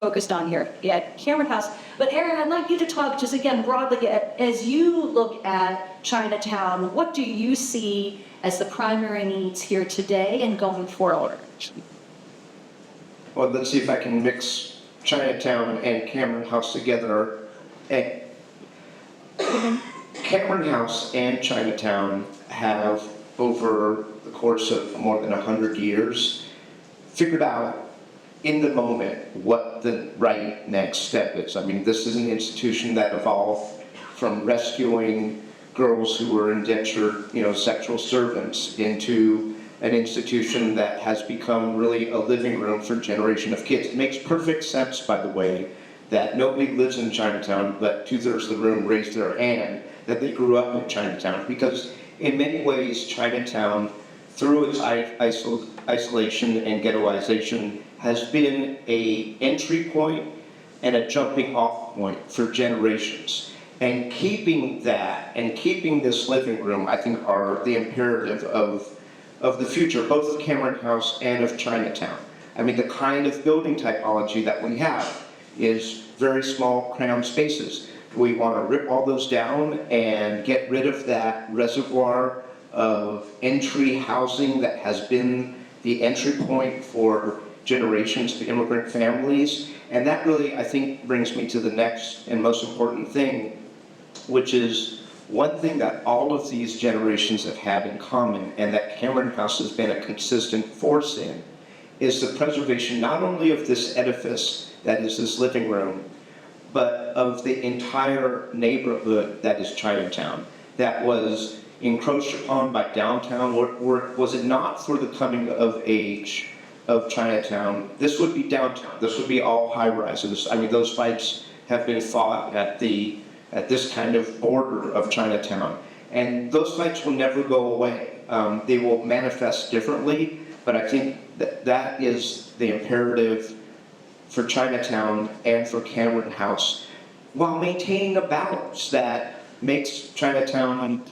focused on here at Cameron House. But Aaron, I'd like you to talk just again broadly, as you look at Chinatown, what do you see as the primary needs here today and going forward? Well, let's see if I can mix Chinatown and Cameron House together. Cameron House and Chinatown have, over the course of more than 100 years, figured out in the moment what the right next step is. I mean, this is an institution that evolved from rescuing girls who were indentured, sexual servants into an institution that has become really a living room for a generation of kids. It makes perfect sense, by the way, that nobody lives in Chinatown, but 2/3 of the room raised their hand that they grew up in Chinatown, because in many ways, Chinatown, through its isolation and ghettoization, has been an entry point and a jumping off point for generations. And keeping that and keeping this living room, I think, are the imperative of the future, both of Cameron House and of Chinatown. I mean, the kind of building typology that we have is very small cramped spaces. We want to rip all those down and get rid of that reservoir of entry housing that has been the entry point for generations of immigrant families. And that really, I think, brings me to the next and most important thing, which is one thing that all of these generations have had in common, and that Cameron House has been a consistent force in, is the preservation not only of this edifice that is this living room, but of the entire neighborhood that is Chinatown, that was encroached upon by downtown. Or was it not for the coming of age of Chinatown, this would be downtown. This would be all high rises. I mean, those fights have been fought at this kind of border of Chinatown, and those fights will never go away. They will manifest differently, but I think that is the imperative for Chinatown and for Cameron House, while maintaining a balance that makes Chinatown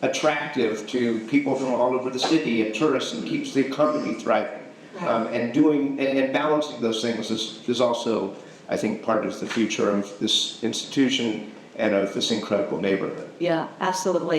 attractive to people from all over the city and tourists, and keeps the economy thriving. And balancing those things is also, I think, part of the future of this institution and of this incredible neighborhood. Yeah, absolutely.